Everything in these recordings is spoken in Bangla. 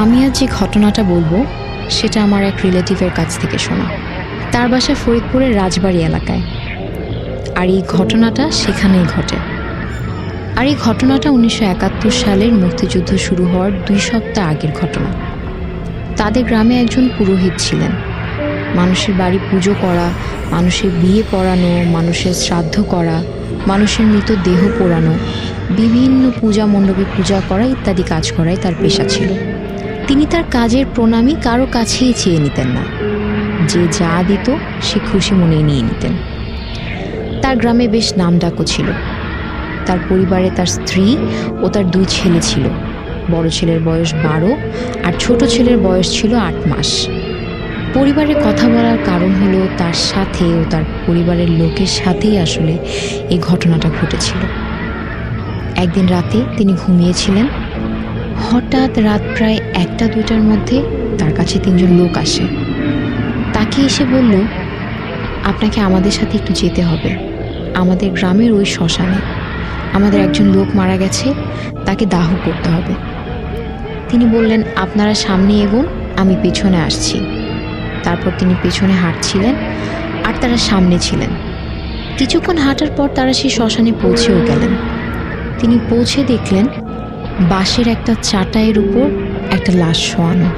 আমি আজ যে ঘটনাটা বলবো সেটা আমার এক রিলেটিভের কাছ থেকে শোনা। তার বাসা ফরিদপুরের রাজবাড়ি এলাকায়, আর এই ঘটনাটা সেখানেই ঘটে। আর এই ঘটনাটা 1971 সালের মুক্তিযুদ্ধ শুরু হওয়ার 2 সপ্তাহ আগের ঘটনা। তাদের গ্রামে একজন পুরোহিত ছিলেন। মানুষের বাড়ি পুজো করা, মানুষের বিয়ে পড়ানো, মানুষের শ্রাদ্ধ করা, মানুষের মৃত দেহ পোড়ানো, বিভিন্ন পূজা মণ্ডপে পূজা করা ইত্যাদি কাজ করাই তার পেশা ছিল। তিনি তার কাজের প্রণামী কারো কাছেই চেয়ে নিতেন না। যে যা দিত সে খুশি মনেই নিয়ে নিতেন। তার গ্রামে বেশ নামডাকও ছিল। তার পরিবারে তার স্ত্রী ও তার 2 ছেলে ছিল। বড় ছেলের বয়স 12 আর ছোট ছেলের বয়স ছিল 8 মাস। পরিবারের কথা বলার কারণ হলো তার সাথে ও তার পরিবারের লোকের সাথেই আসলে এই ঘটনাটা ঘটেছিল। একদিন রাতে তিনি ঘুমিয়েছিলেন। হঠাৎ রাত প্রায় 1টা-2টার মধ্যে তার কাছে 3 জন লোক আসে। তাকে এসে বলল, আপনাকে আমাদের সাথে একটু যেতে হবে। আমাদের গ্রামের ওই শ্মশানে আমাদের একজন লোক মারা গেছে, তাকে দাহ করতে হবে। তিনি বললেন, আপনারা সামনে এগোন, আমি পেছনে আসছি। তারপর তিনি পেছনে হাঁটছিলেন আর তারা সামনে ছিলেন। কিছুক্ষণ হাঁটার পর তারা সেই শ্মশানে পৌঁছেও গেলেন। তিনি পৌঁছে দেখলেন বাঁশের একটা চাটাইয়ের উপর একটা লাশ শোয়ানো।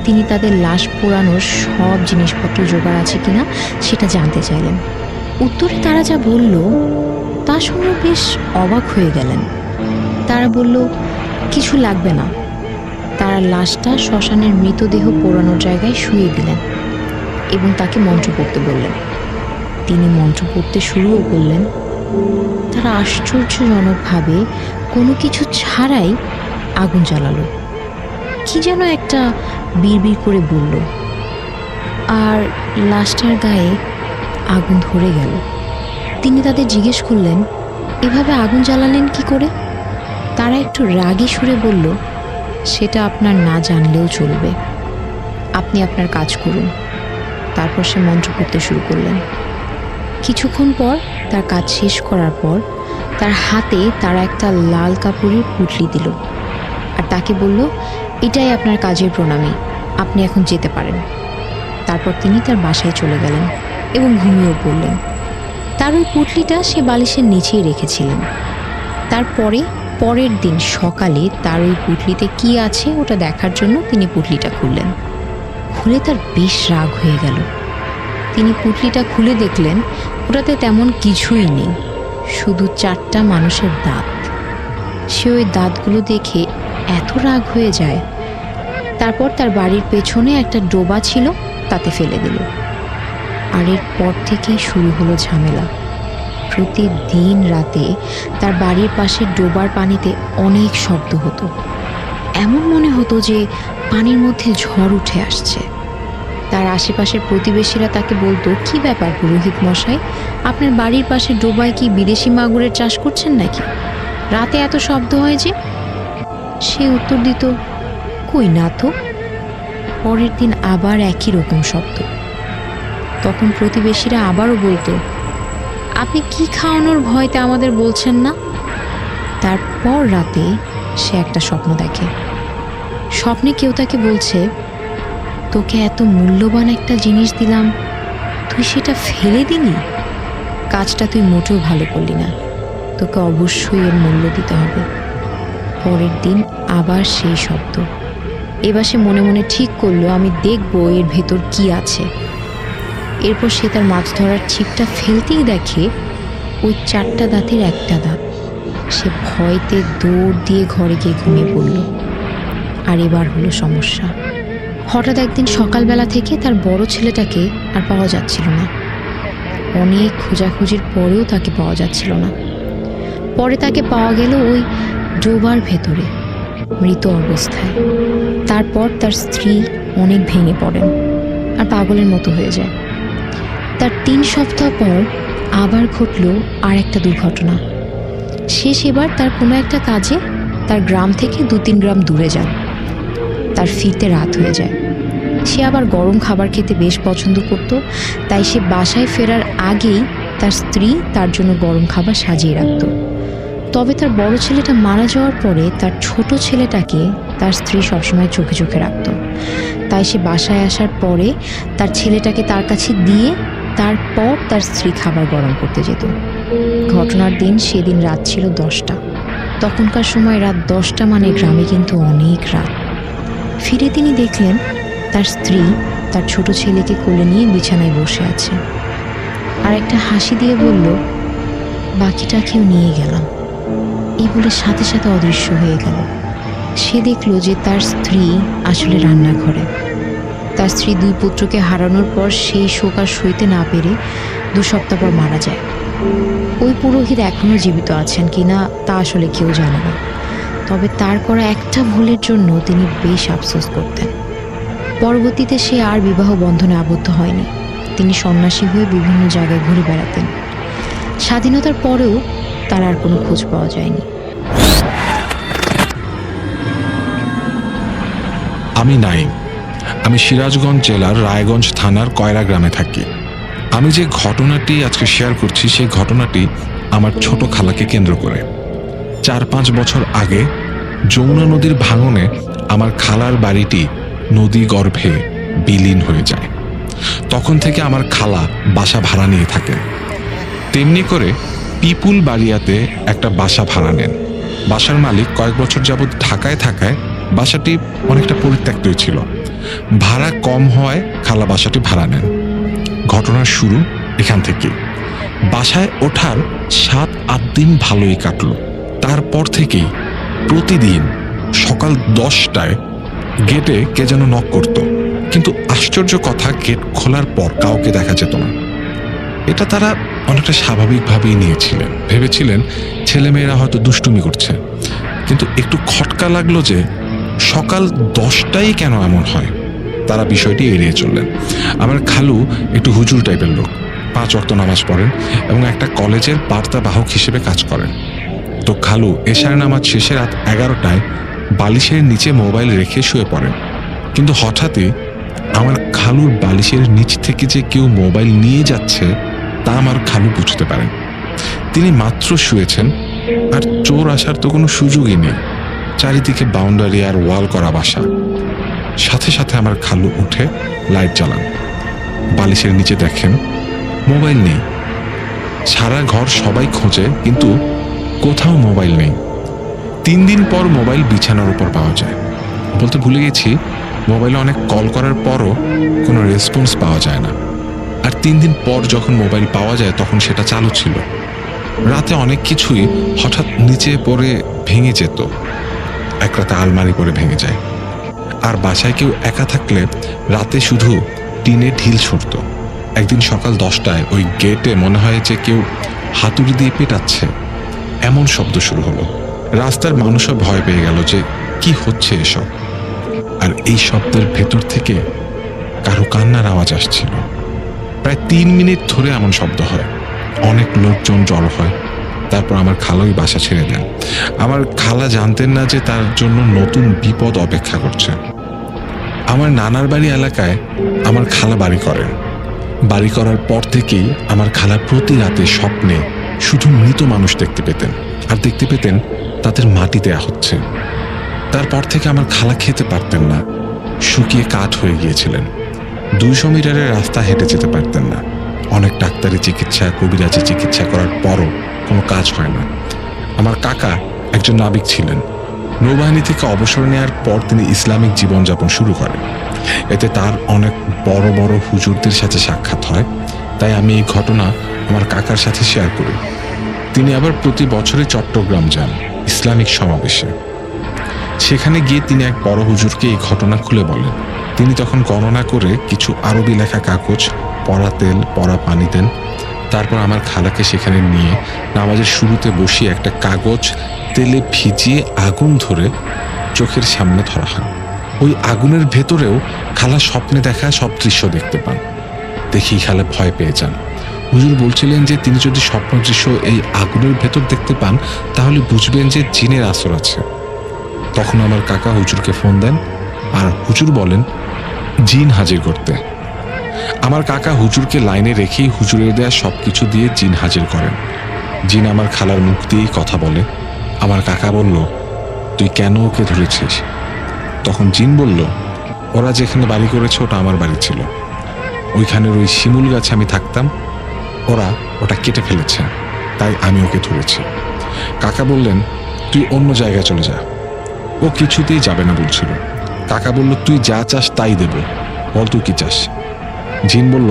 তিনি তাদের লাশ পোড়ানোর সব জিনিসপত্র জোগাড় আছে কিনা সেটা জানতে চাইলেন। উত্তরে তারা যা বলল তা শুনে বেশ অবাক হয়ে গেলেন। তারা বলল, কিছু লাগবে না। তারা লাশটা শ্মশানের মৃতদেহ পোড়ানোর জায়গায় শুইয়ে দিলেন এবং তাকে মন্ত্র পড়তে বললেন। তিনি মন্ত্র পড়তে শুরুও করলেন। তারা আশ্চর্যজনকভাবে কোনো কিছু ছাড়াই আগুন জ্বালালো। কি যেন একটা বিড়বিড় করে বলল, আর লাশটার গায়ে আগুন ধরে গেল। তিনি তাদের জিজ্ঞেস করলেন, এভাবে আগুন জ্বালালেন কি করে? তারা একটু রাগী সুরে বলল, সেটা আপনার না জানলেও চলবে, আপনি আপনার কাজ করুন। তারপর সে মন্ত্র পড়তে শুরু করলেন। কিছুক্ষণ পর তার কাজ শেষ করার পর তার হাতে তারা একটা লাল কাপড়ের পুঁটলি দিল আর তাকে বলল, এটাই আপনার কাজের প্রণামী, আপনি এখন যেতে পারেন। তারপর তিনি তার বাসায় চলে গেলেন এবং ঘুমিয়েও পড়লেন। তার ওই পুঁটলিটা সে বালিশের নিচেই রেখেছিলেন। তারপরে পরের দিন সকালে তার ওই পুঁটলিতে কি আছে ওটা দেখার জন্য তিনি পুঁটলিটা খুললেন। খুলে তার বেশ রাগ হয়ে গেল। তিনি পুঁটলিটা খুলে দেখলেন ওটাতে তেমন কিছুই নেই, শুধু 4টা মানুষের দাঁত। সে ওই দাঁতগুলো দেখে এত রাগ হয়ে যায়, তারপর তার বাড়ির পেছনে একটা ডোবা ছিল, তাতে ফেলে দিল। আর এরপর থেকেই শুরু হলো ঝামেলা। প্রতিদিন রাতে তার বাড়ির পাশে ডোবার পানিতে অনেক শব্দ হতো। এমন মনে হতো যে পানির মধ্যে ঝড় উঠে আসছে। তার আশেপাশের প্রতিবেশীরা তাকে বলতো, কি ব্যাপার পুরোহিত মশাই, আপনার বাড়ির পাশে ডোবায় কি বিদেশি মাগুরের চাষ করছেন নাকি? রাতে এত শব্দ হয় যে। সে উত্তর দিত, কই না তো। পরের দিন আবার একই রকম শব্দ। তখন প্রতিবেশীরা আবারও বলতো, আপনি কি খাওয়ানোর ভয়তে আমাদের বলছেন না? তারপর রাতে সে একটা স্বপ্ন দেখে। স্বপ্নে কেউ তাকে বলছে, তোকে এত মূল্যবান একটা জিনিস দিলাম, তুই সেটা ফেলে দিলি। কাজটা তুই মোটেও ভালো করলি না, তোকে অবশ্যই এর মূল্য দিতে হবে। পরের দিন আবার সেই শব্দ। এবার সে মনে মনে ঠিক করলো, আমি দেখবো এর ভেতর কি আছে। এরপর সে তার মাছ ধরার ছিপটা ফেলতেই দেখে ওই 4টা দাঁতের একটা দাঁত। সে ভয়তে দৌড় দিয়ে ঘরে গিয়ে ঘুমিয়ে পড়ল। আর এবার হলো সমস্যা। হঠাৎ একদিন সকালবেলা থেকে তার বড় ছেলেটাকে আর পাওয়া যাচ্ছিল না। অনেক খোঁজাখুঁজির পরেও তাকে পাওয়া যাচ্ছিল না। পরে তাকে পাওয়া গেল ওই ডোবার ভেতরে মৃত অবস্থায়। তারপর তার স্ত্রী অনেক ভেঙে পড়েন আর পাগলের মতো হয়ে যায়। তার 3 সপ্তাহ পর আবার ঘটল আর একটা দুর্ঘটনা। সে সেবার তার কোনো একটা কাজে তার গ্রাম থেকে 2-3 গ্রাম দূরে যান। তার ফিরতে রাত হয়ে যায়। সে আবার গরম খাবার খেতে বেশ পছন্দ করত, তাই সে বাসায় ফেরার আগেই তার স্ত্রী তার জন্য গরম খাবার সাজিয়ে রাখত। তবে তার বড় ছেলেটা মারা যাওয়ার পরে তার ছোট ছেলেটাকে তার স্ত্রী সবসময় চোখে চোখে রাখত। তাই সে বাসায় আসার পরে তার ছেলেটাকে তার কাছে দিয়ে তারপর তার স্ত্রী খাবার গরম করতে যেত। ঘটনার দিন সেদিন রাত ছিল 10টা। তখনকার সময় রাত 10টা মানে গ্রামে কিন্তু অনেক রাত। ফিরে তিনি দেখলেন তার স্ত্রী তার ছোট ছেলেকে কোলে নিয়ে বিছানায় বসে আছে, আর একটা হাসি দিয়ে বলল, বাকিটাকেও নিয়ে গেলাম। এই বলে সাথে সাথে অদৃশ্য হয়ে গেল। সে দেখল যে তার স্ত্রী আসলে রান্নাঘরে। তার স্ত্রী 2 পুত্রকে হারানোর পর সেই শোক আর সইতে না পেরে 2 সপ্তাহ পর মারা যায়। ওই পুরোহিত এখনও জীবিত আছেন কিনা তা আসলে কেউ জানে না, তবে তার করা একটা ভুলের জন্য তিনি বেশ আফসোস করতেন। পরবর্তীতে সে আর বিবাহ বন্ধনে আবদ্ধ হয়নি। তিনি সন্ন্যাসী হয়ে বিভিন্ন জায়গায় ঘুরে বেড়াতেন। স্বাধীনতার পরেও তার আর কোনো খোঁজ পাওয়া যায়নি। আমি নাইম। আমি সিরাজগঞ্জ জেলার রায়গঞ্জ থানার কয়রা গ্রামে থাকি। আমি যে ঘটনাটি আজকে শেয়ার করছি সেই ঘটনাটি আমার ছোট খালাকে কেন্দ্র করে। 4-5 বছর আগে যমুনা নদীর ভাঙনে আমার খালার বাড়িটি নদী গর্ভে বিলীন হয়ে যায়। তখন থেকে আমার খালা বাসা ভাড়া নিয়ে থাকেন। তেমনি করে পিপুল বাড়িয়াতে একটা বাসা ভাড়া নেন। বাসার মালিক কয়েক বছর যাবৎ ঢাকায় থাকায় বাসাটি অনেকটা পরিত্যক্তই ছিল। ভাড়া কম হওয়ায় খালা বাসাটি ভাড়া নেন। ঘটনার শুরু এখান থেকে। বাসায় ওঠার 7-8 দিন ভালোই কাটলো। তারপর থেকেই প্রতিদিন সকাল 10টায় গেটে কে যেন নক করত, কিন্তু আশ্চর্য কথা, গেট খোলার পর কাউকে দেখা যেত না। এটা তারা অনেকটা স্বাভাবিকভাবেই নিয়েছিলেন, ভেবেছিলেন ছেলেমেয়েরা হয়তো দুষ্টুমি করছে। কিন্তু একটু খটকা লাগলো যে সকাল 10টায় কেন এমন হয়। তারা বিষয়টি এড়িয়ে চললেন। আমার খালু একটু হুজুর টাইপের লোক, 5 ওয়াক্ত নামাজ পড়েন এবং একটা কলেজের বার্তাবাহক হিসেবে কাজ করেন। তো খালু এশার নামাজ শেষে রাত 11টায় বালিশের নিচে মোবাইল রেখে শুয়ে পড়েন। কিন্তু হঠাৎই আমার খালুর বালিশের নিচ থেকে যে কেউ মোবাইল নিয়ে যাচ্ছে তা আমার খালু বুঝতে পারেন। তিনি মাত্র শুয়েছেন, আর চোর আসার তো কোনো সুযোগই নেই। চারিদিকে বাউন্ডারি আর ওয়াল করা বাসা। সাথে সাথে আমার খালু উঠে লাইট জ্বালান। বালিশের নিচে দেখেন মোবাইল নেই। সারা ঘর সবাই খোঁজে, কিন্তু কোথাও মোবাইল নেই। 3 দিন পর মোবাইল বিছানার উপর পাওয়া যায়। বলতে ভুলে গেছি, মোবাইলে অনেক কল করার পরও কোনো রেসপন্স পাওয়া যায় না। আর 3 দিন পর যখন মোবাইল পাওয়া যায় তখন সেটা চালু ছিল। রাতে অনেক কিছুই হঠাৎ নিচে পড়ে ভেঙে যেত। এক রাতে আলমারি পড়ে ভেঙে যায়। আর বাসায় কেউ একা থাকলে রাতে শুধু টিনে ঢিল ছুটত। একদিন সকাল 10টায় ওই গেটে মনে হয় যে কেউ হাতুড়ি দিয়ে পেটাচ্ছে, এমন শব্দ শুরু হলো। রাস্তার মানুষও ভয় পেয়ে গেল যে কি হচ্ছে এসব। আর এই শব্দের ভেতর থেকে কারো কান্নার আওয়াজ আসছিল। প্রায় 3 মিনিট ধরে এমন শব্দ হয়। অনেক লোকজন জড়ো হয়। তারপর আমার খালাই বাসা ছেড়ে দেন। আমার খালা জানতেন না যে তার জন্য নতুন বিপদ অপেক্ষা করছে। আমার নানার বাড়ি এলাকায় আমার খালা বাড়ি করেন। বাড়ি করার পর থেকেই আমার খালা প্রতি রাতে স্বপ্নে শুধু মৃত মানুষ দেখতে পেতেন, আর দেখতে পেতেন তাদের মাটি দেয়া হচ্ছে। তারপর থেকে আমার খালা খেতে পারতেন না, শুকিয়ে কাঠ হয়ে গিয়েছিলেন। 200 মিটারের রাস্তা হেঁটে যেতে পারতেন না। অনেক ডাক্তারি চিকিৎসা, কবিরাজি চিকিৎসা করার পরও কোনো কাজ হয় না। আমার কাকা একজন নাবিক ছিলেন। নৌবাহিনী থেকে অবসর নেওয়ার পর তিনি ইসলামিক জীবনযাপন শুরু করেন। এতে তার অনেক বড় বড় হুজুরদের সাথে সাক্ষাৎ হয়। তাই আমি এই ঘটনা আমার কাকার সাথে শেয়ার করি। তিনি আবার প্রতি বছরে চট্টগ্রাম যান ইসলামিক সমাবেশে। সেখানে গিয়ে তিনি এক বড় হুজুরকে এই ঘটনা খুলে বলেন। তিনি তখন গণনা করে কিছু আরবি লেখা কাগজ, পড়া তেল, পড়া পানি দেন। তারপর আমার খালাকে সেখানে নিয়ে নামাজের শুরুতে বসিয়ে একটা কাগজ তেলে ভিজিয়ে আগুন ধরে চোখের সামনে ধরা হয়। ওই আগুনের ভেতরেও খালা স্বপ্নে দেখা সব দৃশ্য দেখতে পান। দেখি খালা ভয় পেয়ে যান। হুজুর বলছিলেন যে তিনি যদি স্বপ্ন দৃশ্য এই আগুনের ভেতর দেখতে পান তাহলে বুঝবেন যে জিনের আসর আছে। তখন আমার কাকা হুজুরকে ফোন দেন, আর হুজুর বলেন জিন হাজির করতে। আমার কাকা হুজুরকে লাইনে রেখেই হুজুরের দেয়া সবকিছু দিয়ে জিন হাজির করেন। জিন আমার খালার মুখ দিয়েই কথা বলে। আমার কাকা বলল, তুই কেন ওকে ধরেছিস? তখন জিন বলল, ওরা যেখানে বাড়ি করেছে ওটা আমার বাড়ি ছিল, ওইখানের ওই শিমুল গাছে আমি থাকতাম, ওরা ওটা কেটে ফেলেছে, তাই আমি ওকে ধরেছি। কাকা বললেন, তুই অন্য জায়গায় চলে যা। ও কিছুতেই যাবে না বলছিল। কাকা বলল, তুই যা চাস তাই দেব, বল তুই কি চাস? জিন বলল,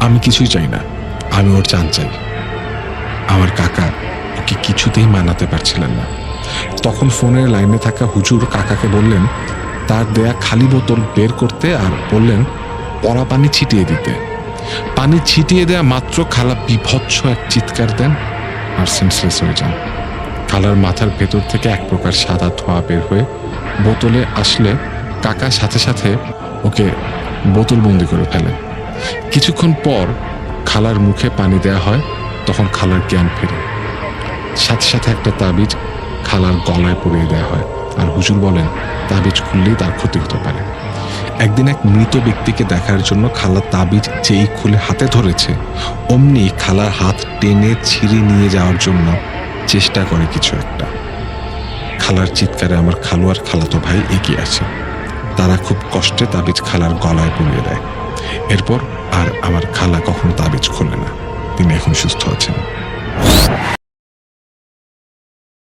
আমি কিছুই চাই না, আমি ওর চান চাই। আমার কাকা ওকে কিছুতেই মানাতে পারছিলেন না। তখন ফোনের লাইনে থাকা হুজুর কাকাকে বললেন তার দেয়া খালি বোতল বের করতে, আর বললেন পড়া পানি ছিটিয়ে দিতে। পানি ছিটিয়ে দেয়া মাত্র খালা বিভৎস এক চিৎকার দেন আর সেন্সলেস হয়ে যান। খালার মাথার ভেতর থেকে এক প্রকার সাদা ধোঁয়া বের হয়ে বোতলে আসলে কাকা সাথে সাথে ওকে বোতল বন্দি করে ফেলেন। কিছুক্ষণ পর খালার মুখে পানি দেয়া হয়, তখন খালার জ্ঞান ফেরে। সাথে সাথে একটা তাবিজ খালার গলায় পরিয়ে দেওয়া হয়, আর হুজুর বলেন তাবিজ খুললেই তার ক্ষতি হতে পারে। একদিন এক মৃত ব্যক্তিকে দেখার জন্য খালা তাবিজ যেই খুলে হাতে ধরেছে, অমনি খালার হাত টেনে ছিঁড়ে নিয়ে যাওয়ার জন্য চেষ্টা করে কিছু একটা। খালার চিৎকারে আমার খালু আর খালাতো ভাই এগিয়ে আসে। তারা খুব কষ্টে তাবিজ খালার গলায় পরিয়ে দেয়। এরপর আর আমার খালা কখনো তাবিজ খোলে না। তিনি এখন সুস্থ আছেন।